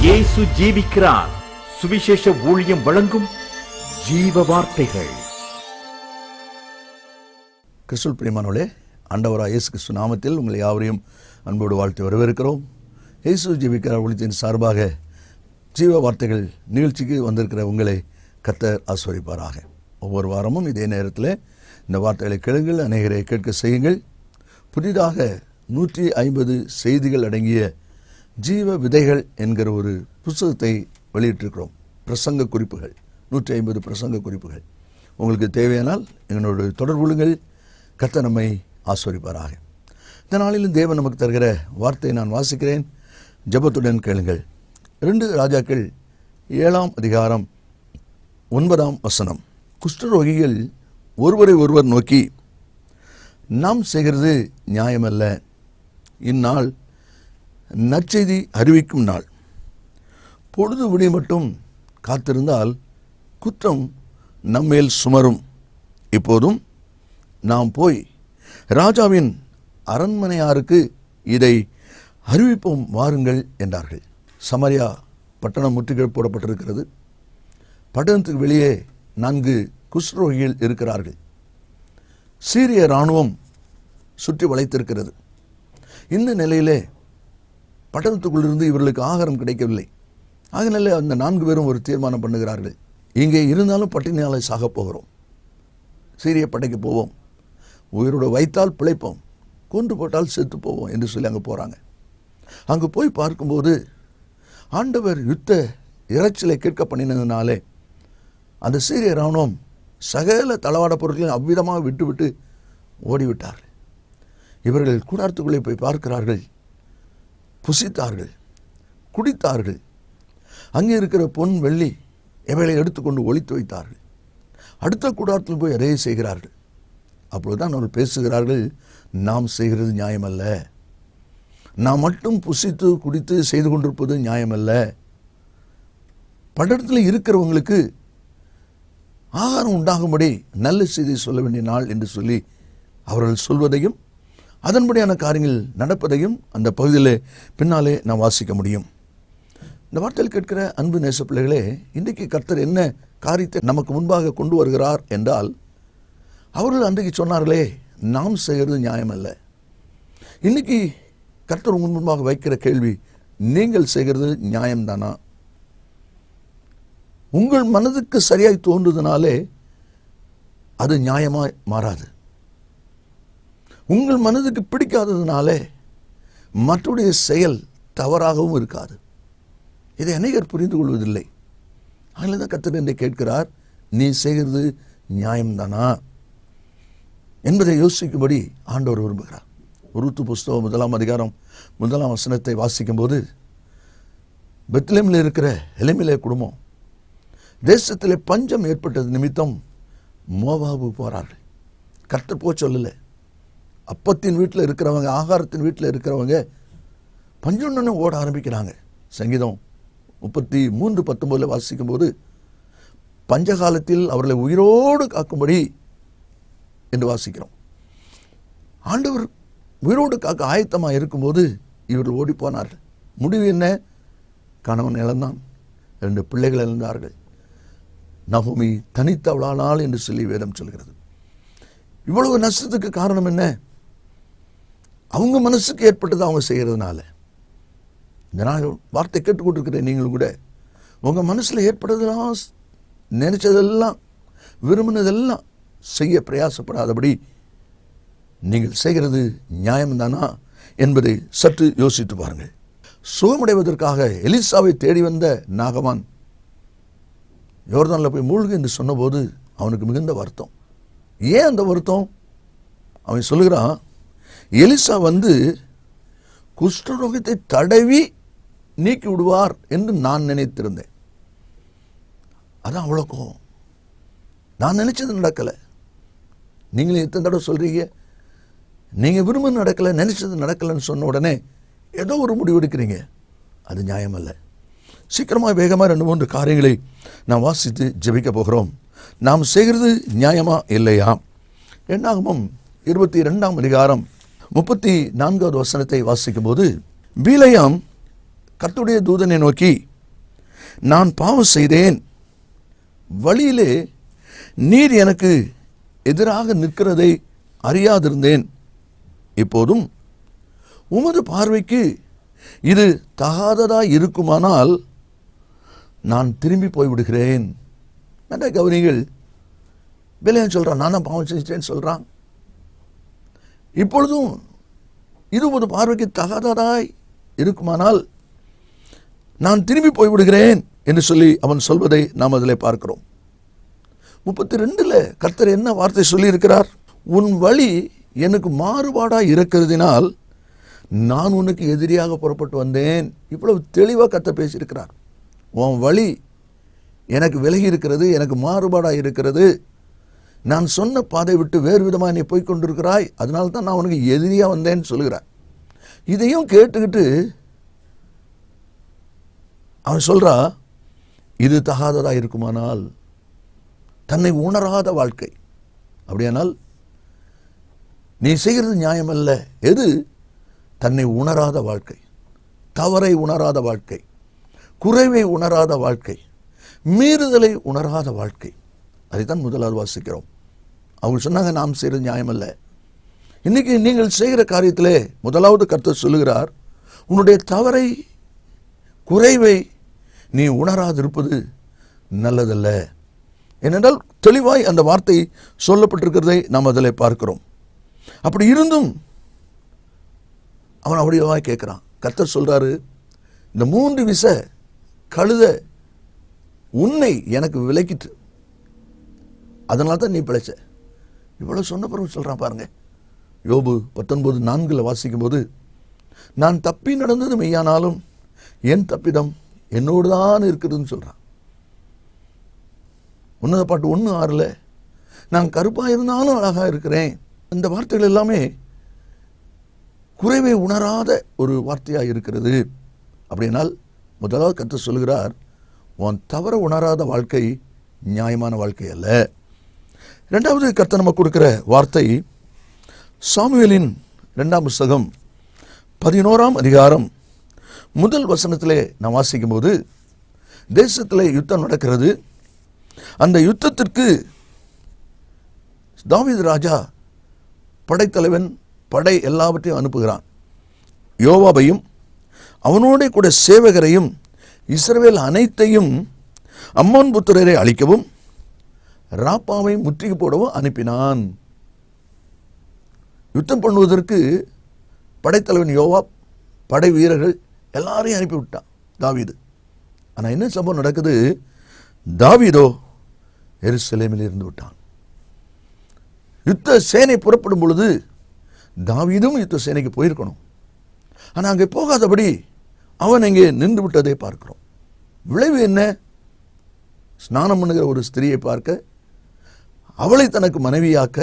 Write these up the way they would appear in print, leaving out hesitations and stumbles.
இயேசு ஜீவிக்கிறார். சுவிசேஷ ஊழியம் வழங்கும் ஜீவ வார்த்தைகள். கிறிஸ்துவுக்குள் பிரியமானவர்களே, ஆண்டவராகிய இயேசு கிறிஸ்து நாமத்தில் உங்களை யாவரையும் அன்போடு வாழ்த்து வரவேற்கிறோம். இயேசு ஜீவிக்கிறார் ஊழியத்தின் சார்பாக ஜீவ வார்த்தைகள் நிகழ்ச்சிக்கு வந்திருக்கிற உங்களை கர்த்தர் ஆசீர்வதிப்பாராக. ஒவ்வொரு வாரமும் இதே நேரத்தில் இந்த வார்த்தைகளை கேளுங்கள், அநேகரை கேட்க செய்யுங்கள். புதிதாக 150 செய்திகள் அடங்கிய ஜீவ விதைகள் என்கிற ஒரு புத்தகத்தை வெளியிட்டிருக்கிறோம். பிரசங்க குறிப்புகள், 150 பிரசங்க குறிப்புகள். உங்களுக்கு தேவையானால் எங்களோடு தொடர்பு கொள்ளுங்கள். கர்த்தர் நம்மை ஆசீர்வதிப்பாராக. இந்த நாளிலும் தேவன் நமக்கு தருகிற வார்த்தையை நான் வாசிக்கிறேன், ஜெபத்துடன் கேளுங்கள். 2 ராஜாக்கள் 7ஆம் அதிகாரம் 9ஆம் வசனம். குஷ்டரோகிகள் ஒருவரை ஒருவர் நோக்கி, நாம் செய்கிறது நியாயமல்ல, இந்நாள் நற்செய்தி அறிவிக்கும் நாள். பொழுது விடி மட்டும் காத்திருந்தால் குற்றம் நம்மேல் சுமரும். இப்போதும் நாம் போய் ராஜாவின் அரண்மனையாருக்கு இதை அறிவிப்போம் வாருங்கள் என்றார்கள். சமாரியா பட்டணம் முற்றுகை போடப்பட்டிருக்கிறது. பட்டணத்துக்கு வெளியே 4 குஷ்டரோகிகள் இருக்கிறார்கள். சீரிய இராணுவம் சுற்றி வளைத்திருக்கிறது. இந்த நிலையிலே பட்டணத்துக்குள்ளிருந்து இவர்களுக்கு ஆகாரம் கிடைக்கவில்லை. அதனால அந்த 4 பேரும் ஒரு தீர்மானம் பண்ணுகிறார்கள், இங்கே இருந்தாலும் பட்டினியாலை சாகப் போகிறோம், சீரிய படைக்கு போவோம், உயிரோடு வைத்தால் பிழைப்போம், கொன்று போட்டால் செத்து போவோம் என்று சொல்லி அங்கே போகிறாங்க. அங்கே போய் பார்க்கும்போது ஆண்டவர் யுத்த இறைச்சலை கேட்க பண்ணினதுனாலே அந்த சீரிய இராணுவம் சகல தளவாட பொருட்களையும் அவ்விதமாக விட்டு ஓடிவிட்டார்கள். இவர்கள் கூடாரத்துக்குள்ளே போய் பார்க்கிறார்கள், புசித்தார்கள், குடித்தார்கள். அங்கே இருக்கிற பொன் வெள்ளி இவைகளை எடுத்துக்கொண்டு ஒளித்து வைத்தார்கள். அடுத்த கூடாரத்தில் போய் அதே செய்கிறார்கள். அப்பொழுதுதான் அவர்கள் பேசுகிறார்கள், நாம் செய்கிறது நியாயமல்ல, நாம் மட்டும் புசித்து குடித்து செய்து கொண்டிருப்பது நியாயமல்ல, பட்டணத்தில் இருக்கிறவங்களுக்கு ஆகாரம் உண்டாகும்படி நல்ல செய்தி சொல்ல வேண்டிய நாள் என்று சொல்லி அவர்கள் சொல்வதையும் அதன்படியான காரியங்கள் நடப்பதையும் அந்த பகுதியில் பின்னாலே நாம் வாசிக்க முடியும். இந்த வார்த்தையில் கேட்கிற அன்பு நேச பிள்ளைகளே, இன்றைக்கு கர்த்தர் என்ன காரியத்தை நமக்கு முன்பாக கொண்டு வருகிறார் என்றால், அவர்கள் அன்றைக்கு சொன்னார்களே நாம் செய்கிறது நியாயமல்ல. இன்னைக்கு கர்த்தர் உங்கள் முன்பாக வைக்கிற கேள்வி, நீங்கள் செய்கிறது நியாயம்தானா? உங்கள் மனதுக்கு சரியாய் தோன்றுவதனாலே அது நியாயமாய் மாறாது. உங்கள் மனதுக்கு பிடிக்காததுனாலே மற்றவருடைய செயல் தவறாகவும் இருக்காது. இதை அநேகர் புரிந்து கொள்வதில்லை. அதனால தான் கர்த்தர் என்னை கேட்கிறார், நீ செய்கிறது நியாயம்தானா என்பதை யோசிக்கும்படி ஆண்டவர் விரும்புகிறார். ரூத்து புஸ்தகம் 1ஆம் அதிகாரம் 1ஆம் வசனத்தை வாசிக்கும் போது, பெத்லெஹேமில் இருக்கிற எலிமெலே குடும்பம் தேசத்திலே பஞ்சம் ஏற்பட்டது நிமித்தம் மோவாபு போறார்கள். கர்த்தர் போக சொல்லலை. அப்பத்தின் வீட்டில் இருக்கிறவங்க, ஆகாரத்தின் வீட்டில் இருக்கிறவங்க பஞ்சொன்னு ஓட ஆரம்பிக்கிறாங்க. சங்கீதம் 33:19 வாசிக்கும் போது, பஞ்சகாலத்தில் அவர்களை உயிரோடு காக்கும்படி என்று வாசிக்கிறோம். ஆண்டவர் உயிரோடு காக்க ஆயத்தமாக இருக்கும்போது இவர்கள் ஓடி போனார்கள். முடிவு என்ன? கணவன் இழந்தான், 2 பிள்ளைகள் இழந்தார்கள். நகோமி தனித்தவளானாள் என்று சொல்லி வேதம் சொல்கிறது. இவ்வளவு நஷ்டத்துக்கு காரணம் என்ன? அவங்க மனசுக்கு ஏற்பட்டது அவங்க செய்கிறதுனால. இந்த நாள் வார்த்தை கேட்டுக்கொண்டிருக்கிற நீங்களும் கூட உங்கள் மனசில் ஏற்பட்டதெல்லாம், நினைச்சதெல்லாம், விரும்பினதெல்லாம் செய்ய பிரயாசப்படாதபடி நீங்கள் செய்கிறது நியாயம்தானா என்பதை சற்று யோசித்து பாருங்கள். சுகமடைவதற்காக எலிசாவை தேடி வந்த நாகமான் யோர்தானில் போய் மூழ்கு என்று சொன்னபோது அவனுக்கு மிகுந்த வருத்தம். ஏன் அந்த வருத்தம்? அவன் சொல்லுகிறான், எலிசா வந்து குஷ்டரோகத்தை தடவி நீக்கி விடுவார் என்று நான் நினைத்திருந்தேன். அதான் அவ்வளோ கோவம். நான் நினைச்சது நடக்கலை. நீங்களே எத்தனை தடவை சொல்றீங்க, நீங்கள் விரும்ப நடக்கலை, நினைச்சது நடக்கலைன்னு சொன்ன உடனே ஏதோ ஒரு முடிவு எடுக்கிறீங்க. அது நியாயமல்ல. சீக்கிரமாக வேகமாக 2-3 காரியங்களை நாம் வாசித்து ஜெபிக்க போகிறோம். நாம் செய்கிறது நியாயமா இல்லையா? என்னாகமம் 22ஆம் அதிகாரம் 34வது வசனத்தை வாசிக்கும் போது, பீலையாம் கர்த்தருடைய தூதனை நோக்கி, நான் பாவம் செய்தேன், வழியிலே நீர் எனக்கு எதிராக நிற்கிறதை அறியாதிருந்தேன். இப்போதும் உமது பார்வைக்கு இது தகாததாய் இருக்குமானால் நான் திரும்பி போய்விடுகிறேன். நல்ல கவனிகள், பிலேயாம் சொல்றான், நான் தான் பாவம் செஞ்சிட்டேன்னு சொல்றான். இப்பொழுதும் இது உமது பார்வைக்கு தகாததாய் இருக்குமானால் நான் திரும்பி போய்விடுகிறேன் என்று சொல்லி அவன் சொல்வதை நாம் அதில் பார்க்கிறோம். 32 கர்த்தர் என்ன வார்த்தை சொல்லி இருக்கிறார்? உன் வழி எனக்கு மாறுபாடாய் இருக்கிறதினால் நான் உனக்கு எதிரியாக புறப்பட்டு வந்தேன். இவ்வளவு தெளிவாக கர்த்தர் பேசியிருக்கிறார். உன் வழி எனக்கு விலகி இருக்கிறது, எனக்கு மாறுபாடாக இருக்கிறது, நான் சொன்ன பாதை விட்டு வேறு விதமாக நீ போய்கொண்டிருக்கிறாய், அதனால தான் நான் உனக்கு எதிரியாக வந்தேன்னு சொல்லுகிறார். இதையும் கேட்டுக்கிட்டு அவன் சொல்றா, இது தகாததாக இருக்குமானால், தன்னை உணராத வாழ்க்கை, அப்படியானால் நீ செய்கிறது நியாயமல்ல. எது? தன்னை உணராத வாழ்க்கை, தவறை உணராத வாழ்க்கை, குறைவை உணராத வாழ்க்கை, மீறுதலை உணராத வாழ்க்கை. அதைத்தான் முதலாவது வாசிக்கிறோம். அவங்க சொன்னாங்க, நாம் செய்கிறது நியாயமல்ல. இன்னைக்கு நீங்கள் செய்கிற காரியத்திலே முதலாவது கர்த்தர் சொல்லுகிறார், உன்னுடைய தவறை, குறைவை நீ உணராதிருப்பது நல்லதல்ல. ஏனென்றால் தெளிவாய் அந்த வார்த்தை சொல்லப்பட்டிருக்கிறதை நாம் அதில் பார்க்கிறோம். அப்படி இருந்தும் அவன் அப்படியே கேட்கிறான். கர்த்தர் சொல்றாரு, இந்த 3 விச கழுத உன்னை எனக்கு விலக்கிட்டு, அதனால தான் நீ பிழைச்ச. இவ்வளவு சொன்ன பிறகு சொல்றான் பாருங்க. யோபு 19:4 வாசிக்கும் போது, நான் தப்பி நடந்தது மெய்யானாலும் என் தப்பிடம் என்னோடு தான் இருக்குதுன்னு சொல்றான். உன்னத பாட்டு 1:6 நான் கருப்பாக இருந்தாலும் அழகாக இருக்கிறேன். இந்த வார்த்தைகள் எல்லாமே குறைவை உணராத ஒரு வார்த்தையாக இருக்கிறது. அப்படினால் முதலாவது கர்த்தர் சொல்கிறார், உன் தவற உணராத வாழ்க்கை நியாயமான வாழ்க்கை அல்ல. இரண்டாவது கர்த்தர் நமக்கு கொடுக்கிற வார்த்தை சாமுவேலின் 2ஆம் புஸ்தகம் 11ஆம் அதிகாரம் 1 வசனத்திலே நாம் வாசிக்கும் போது, தேசத்திலே யுத்தம் நடக்கிறது. அந்த யுத்தத்திற்கு தாவீது ராஜா படைத்தலைவன் படை எல்லாவற்றையும் அனுப்புகிறான். யோவாபையும் அவனோட கூட சேவகரையும் இஸ்ரவேல் அனைத்தையும் அம்மோன் புத்திரரை அழிக்கவும் ராப்பாவை முற்றுகை போடவும் அனுப்பினான். யுத்தம் பண்ணுவதற்கு படைத்தலைவன் யோவாப், படை வீரர்கள் எல்லாரையும் அனுப்பிவிட்டான் தாவீது. ஆனால் என்ன சம்பவம் நடக்குது? தாவீதோ எருசலேமில் இருந்து விட்டான். யுத்த சேனை புறப்படும் பொழுது தாவீதும் யுத்த சேனைக்கு போயிருக்கணும். ஆனால் அங்கே போகாதபடி அவன் இங்கே நின்று விட்டதை பார்க்கிறோம். விளைவு என்ன? ஸ்நானம் பண்ணுகிற ஒரு ஸ்திரியை பார்க்க, அவளை தனக்கு மனைவியாக்க,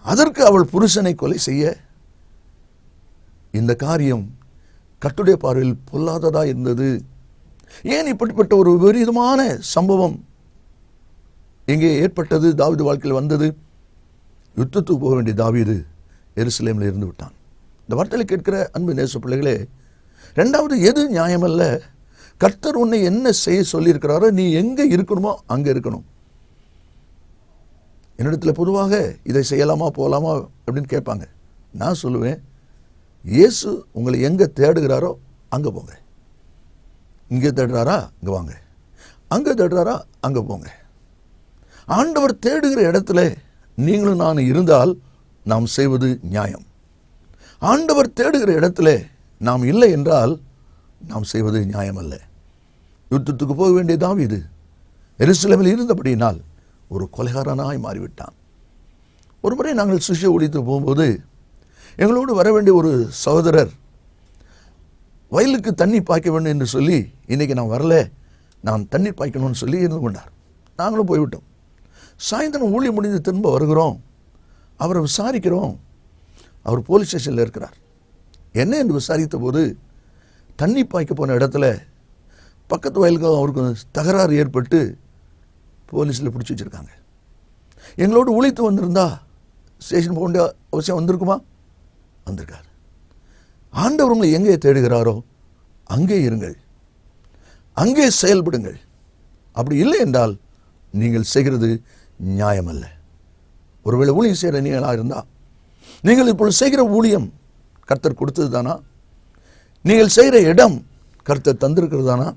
அதற்கு அவள் புருஷனை கொலை செய்ய, இந்த காரியம் கர்த்தருடைய பார்வையில் பொல்லாததா இருந்தது. ஏன் இப்படிப்பட்ட ஒரு விபரீதமான சம்பவம் இங்கே ஏற்பட்டது? தாவீது வாழ்க்கையில் வந்தது. யுத்தத்துக்கு போக வேண்டிய தாவீது எருசலேமில் இருந்து விட்டான். இந்த வார்த்தையை கேட்கிற அன்பு நேச பிள்ளைகளே, ரெண்டாவது எது நியாயமல்ல? கர்த்தர் உன்னை என்ன செய்ய சொல்லியிருக்கிறாரோ நீ எங்கே இருக்கணுமோ அங்கே இருக்கணும். என்னிடத்தில் பொதுவாக இதை செய்யலாமா போகலாமா அப்படின்னு கேட்பாங்க. நான் சொல்லுவேன், இயேசு உங்களை எங்கே தேடுகிறாரோ அங்கே போங்க. இங்கே தேடுறாரா இங்கே வாங்க, அங்கே தேடுறாரா அங்கே போங்க. ஆண்டவர் தேடுகிற இடத்துல நீங்களும் நான் இருந்தால் நாம் செய்வது நியாயம். ஆண்டவர் தேடுகிற இடத்துல நாம் இல்லை என்றால் நாம் செய்வது நியாயம் அல்ல. யுத்தத்துக்கு போக வேண்டிய தாவீது எருசலேமில் இருந்தபடியினால் ஒரு கொலைகாரனாய் மாறிவிட்டான். ஒரு முறை நாங்கள் சிஷ்ய ஊழியத்து போகும்போது எங்களோடு வர வேண்டிய ஒரு சகோதரர் வயலுக்கு தண்ணி பாய்க்க வேண்டும் என்று சொல்லி, இன்றைக்கி நான் வரல, நான் தண்ணீர் பாய்க்கணும்னு சொல்லி இருந்து கொண்டார். நாங்களும் போய்விட்டோம். சாயந்தரம் ஊழியம் முடிந்து திரும்ப வருகிறோம். அவரை விசாரிக்கிறோம். அவர் போலீஸ் ஸ்டேஷனில் இருக்கிறார். என்ன என்று விசாரித்த போது, தண்ணி பாய்க்க போன இடத்துல பக்கத்து வயலுக்கு அவருக்கு தகராறு ஏற்பட்டு போலீஸில் பிடிச்சி வச்சுருக்காங்க. எங்களோடு ஊழித்து வந்திருந்தா ஸ்டேஷன் போக வேண்டிய அவசியம் வந்திருக்குமா? வந்திருக்காரு. ஆண்டவர் உங்களை எங்கே தேடுகிறாரோ அங்கே இருங்கள். அங்கே செயல்படுங்கள். அப்படி இல்லை என்றால் நீங்கள் செய்கிறது நியாயமல்ல. ஒருவேளை ஊழியம் செய்கிற நீங்களாக இருந்தால், நீங்கள் இப்பொழுது செய்கிற ஊழியம் கர்த்தர் கொடுத்தது தானா? நீங்கள் செய்கிற இடம் கர்த்தர் தந்திருக்கிறது தானா?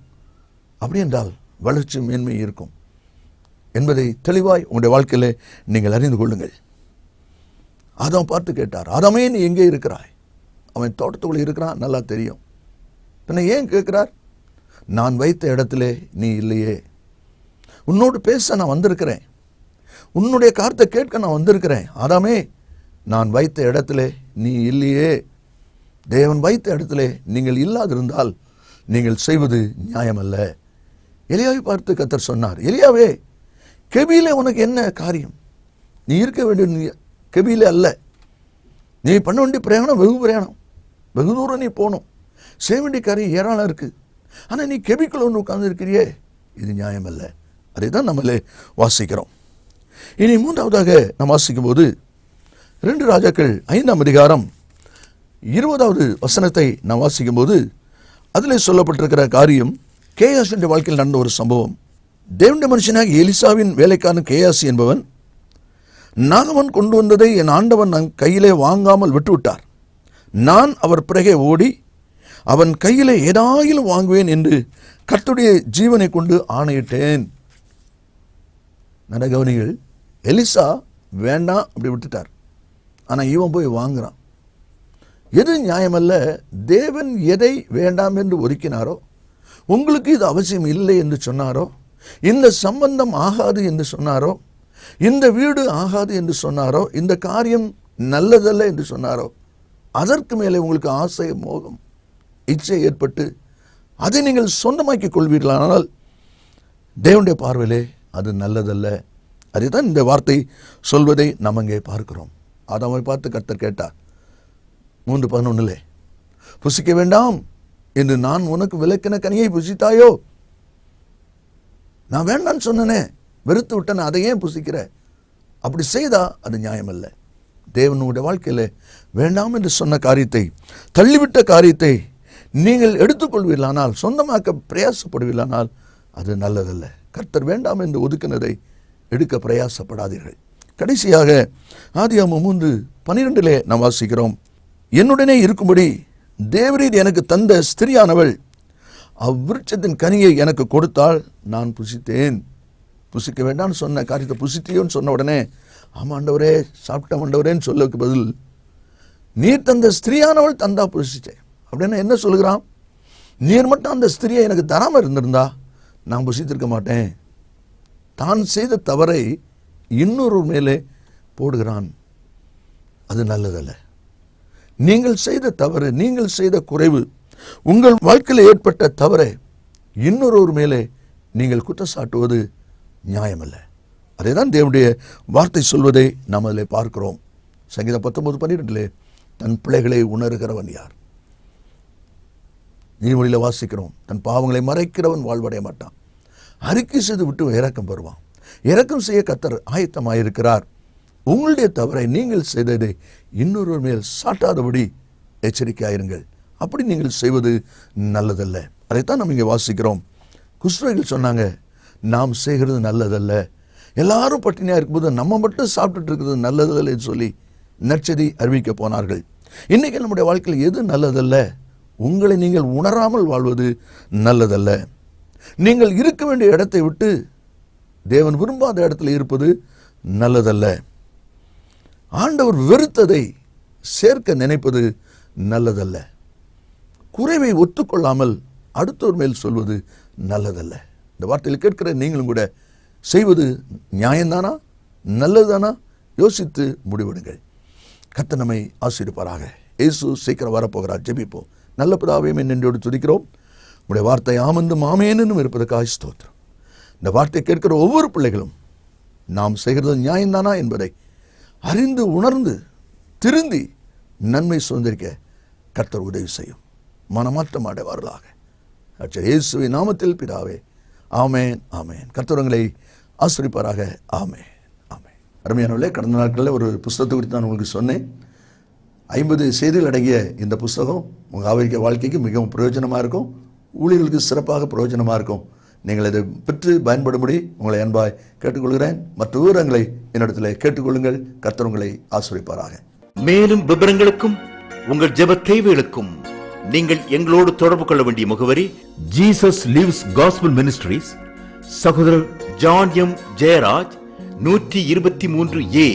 அப்படி என்றால் வளர்ச்சி மேன்மை இருக்கும் என்பதை தெளிவாய் உங்களுடைய வாழ்க்கையில் நீங்கள் அறிந்து கொள்ளுங்கள். ஆதாம் பார்த்து கேட்டார், ஆதாமே நீ எங்கே இருக்கிறாய்? அவன் தோட்டத்துக்குள்ளே இருக்கிறான், நல்லா தெரியும். பின்ன ஏன் கேட்கிறார்? நான் வைத்த இடத்திலே நீ இல்லையே. உன்னோடு பேச நான் வந்திருக்கிறேன், உன்னுடைய காரியத்தை கேட்க நான் வந்திருக்கிறேன். ஆதாமே, நான் வைத்த இடத்திலே நீ இல்லையே. தேவன் வைத்த இடத்திலே நீங்கள் இல்லாதிருந்தால் நீங்கள் செய்வது நியாயமல்ல. எலியாவை பார்த்து கர்த்தர் சொன்னார், எலியாவே, கெபியிலே உனக்கு என்ன காரியம்? நீ இருக்க வேண்டிய கெபியிலே அல்ல. நீ பண்ண வேண்டிய பிரயாணம் வெகு தூரம் நீ போகணும். செய்ய வேண்டிய காரியம் ஏராளம் இருக்குது. ஆனால் நீ கெபிக்குள்ள ஒன்று உட்கார்ந்து இருக்கிறியே, இது நியாயமல்ல. அதை தான் நம்மளே வாசிக்கிறோம். இனி மூன்றாவதாக நாம் வாசிக்கும் போது 2 ராஜாக்கள் 5ஆம் அதிகாரம் 20வது வசனத்தை நாம் வாசிக்கும் போது அதிலே சொல்லப்பட்டிருக்கிற காரியம் கேயாசின் வாழ்க்கையில் நடந்த ஒரு சம்பவம். தேவனுடைய மனுஷனாக எலிசாவின் வேலைக்காரன் கேயாசி என்பவன் நாகமன் கொண்டு வந்ததை என் ஆண்டவன் கையிலே வாங்காமல் விட்டுவிட்டார். நான் அவர் பிறகே ஓடி அவன் கையிலே ஏதாயிலும் வாங்குவேன் என்று கர்த்தருடைய ஜீவனை கொண்டு ஆணையிட்டேன். நல்ல கவனிகள், எலிசா வேண்டாம் அப்படி விட்டுட்டார். ஆனால் இவன் போய் வாங்குறான். எது நியாயமல்ல? தேவன் எதை வேண்டாம் என்று ஒதுக்கினாரோ, உங்களுக்கு இது அவசியம் இல்லை என்று சொன்னாரோ, இந்த சம்பந்தம் ஆகாது என்று சொன்னாரோ, இந்த வீடு ஆகாது என்று சொன்னாரோ, இந்த காரியம் நல்லதல்ல என்று சொன்னாரோ, அதற்கு மேலே உங்களுக்கு ஆசை, மோகம், இச்சை ஏற்பட்டு அதை நீங்கள் சொந்தமாக்கிக் கொள்வீர்களானால் தேவனுடைய பார்வையிலே அது நல்லதல்ல. அதுதான் இந்த வார்த்தை சொல்வதை நாம் அங்கே பார்க்கிறோம். ஆதாமை பார்த்து கர்த்தர் கேட்டார் 3:11, புசிக்க வேண்டாம் என்று நான் உனக்கு விலக்கின கனியை புசித்தாயோ? நான் வேண்டான்னு சொன்னனே, வெறுத்து விட்டேன், அதை ஏன் புசிக்கிற? அப்படி செய்தா அது நியாயமல்ல. தேவனுடைய வாழ்க்கையில் வேண்டாம் என்று சொன்ன காரியத்தை, தள்ளிவிட்ட காரியத்தை நீங்கள் எடுத்துக்கொள்வீர்களானால், சொந்தமாக்க பிரயாசப்படுவீர்களானால் அது நல்லதல்ல. கர்த்தர் வேண்டாம் என்று ஒதுக்கினதை எடுக்க பிரயாசப்படாதீர்கள். கடைசியாக ஆதியாகமம் 3:12 நாம் வாசிக்கிறோம், என்னுடனே இருக்கும்படி தேவரீர் எனக்கு தந்த ஸ்திரியானவள் அவ்விருட்சத்தின் கனியை எனக்கு கொடுத்தால் நான் புசித்தேன். புசிக்க வேண்டாம்னு சொன்ன காரியத்தை புசித்தியோன்னு சொன்ன உடனே, ஆமாம் ஆண்டவரே, சாப்பிட்ட ஆண்டவரேன்னு சொல்லக்கு பதில், நீர் தந்த ஸ்திரியானவள் தந்தா புசித்தேன் அப்படின்னா என்ன சொல்லுகிறான்? நீர் மட்டும் அந்த ஸ்திரியை எனக்கு தராமல் இருந்திருந்தா நான் புசித்திருக்க மாட்டேன். தான் செய்த தவறை இன்னொரு மேலே போடுகிறான். அது நல்லதல்ல. நீங்கள் செய்த தவறு, நீங்கள் செய்த குறைவு, உங்கள் வாழ்க்கையில் ஏற்பட்ட தவறை இன்னொரு மேலே நீங்கள் குற்றச்சாட்டுவது நியாயமல்ல. அதை தான் தேவனுடைய வார்த்தை சொல்வதை நாம் அதில் பார்க்கிறோம். சங்கீதம் 19:12 தன் பிள்ளைகளை உணர்கிறவன் யார்? நீதிமொழியில் வாசிக்கிறோம், தன் பாவங்களை மறைக்கிறவன் வாழ்வடைய மாட்டான், அறிக்கை செய்து விட்டு இரக்கம் பெறுவான். இரக்கம் செய்ய கர்த்தர் ஆயத்தமாயிருக்கிறார். உங்களுடைய தவறை, நீங்கள் செய்ததை இன்னொரு மேல் சாட்டாதபடி எச்சரிக்கையாயிருங்கள். அப்படி நீங்கள் செய்வது நல்லதல்ல. அதைத்தான் நம்ம இங்கே வாசிக்கிறோம். குஷ்ரோகிகள் சொன்னாங்க, நாம் செய்கிறது நல்லதல்ல, எல்லாரும் பட்டினியாக இருக்கும்போது நம்ம மட்டும் சாப்பிட்டுட்டு இருக்கிறது நல்லதல்ல என்று சொல்லி நற்செய்தி அறிவிக்க போனார்கள். இன்றைக்கி நம்முடைய வாழ்க்கையில் எது நல்லதல்ல? உங்களை நீங்கள் உணராமல் வாழ்வது நல்லதல்ல. நீங்கள் இருக்க வேண்டிய இடத்தை விட்டு தேவன் விரும்பாத இடத்துல இருப்பது நல்லதல்ல. ஆண்டவர் வெறுத்ததை சேர்க்க நினைப்பது நல்லதல்ல. குறைவை ஒத்துக்கொள்ளாமல் அடுத்தோர் மேல் சொல்வது நல்லதல்ல. இந்த வார்த்தையில் கேட்கிற நீங்களும் கூட செய்வது நியாயம்தானா, நல்லதுதானா? யோசித்து முடிவெடுங்கள். கர்த்தர் நம்மை ஆசீர்வதிப்பாராக. இயேசு சீக்கிரம் வரப்போகிறார். ஜெபிப்போம். நல்ல பிதாவே, நன்றியோடு துதிக்கிறோம். உடைய வார்த்தை ஆமென்றும் ஆமென்னும் இருப்பதற்காக ஸ்தோத்திரம். இந்த வார்த்தை கேட்கிற ஒவ்வொரு பிள்ளைகளும் நாம் செய்கிறது நியாயம்தானா என்பதை அறிந்து உணர்ந்து திருந்தி நன்மை சுதந்திரிக்க கர்த்தர் உதவி செய்யும். மனமாற்றம் அடைவார்களாக. இயேசுவின் நாமத்தில் பிதாவே, ஆமென், ஆமென். கர்த்தர் உங்களை ஆசீர்வதிப்பாராக. ஆமென், ஆமென். அருமையானவர்களே, கடந்த நாட்களில் ஒரு புஸ்தகத்தை குறித்து நான் உங்களுக்கு சொன்னேன். 50 செய்திகள் அடங்கிய இந்த புஸ்தகம் உங்கள் ஆவிக்குரிய வாழ்க்கைக்கு மிகவும் பிரயோஜனமாக இருக்கும். ஊழியர்களுக்கு சிறப்பாக பிரயோஜனமாக இருக்கும். நீங்கள் இதை பெற்று பயன்படும்படி உங்களை அன்பாய் கேட்டுக்கொள்கிறேன். மற்ற விவரங்களை என்னிடத்தில் கேட்டுக்கொள்ளுங்கள். கர்த்தர் உங்களை ஆசீர்வதிப்பாராக. மேலும் விவரங்களுக்கும் உங்கள் ஜெப தேவைகளுக்கும் நீங்கள் எங்களோடு தொடர்பு கொள்ள வேண்டிய முகவரி ஜீசஸ் லிவ்ஸ் காஸ்பல் மினிஸ்ட்ரீஸ், சகோதரர் John M Jeyaraj, 123A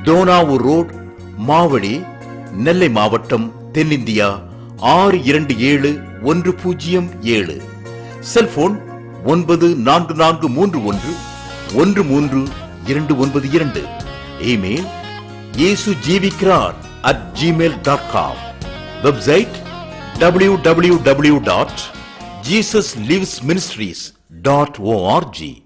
Dohnavur road, Mavadi, Nellai மாவட்டம், தென்னிந்தியா 627107. Cellphone 9443113292. Email yesujivikaar@gmail.com. Website www.jesuslivesministries.org.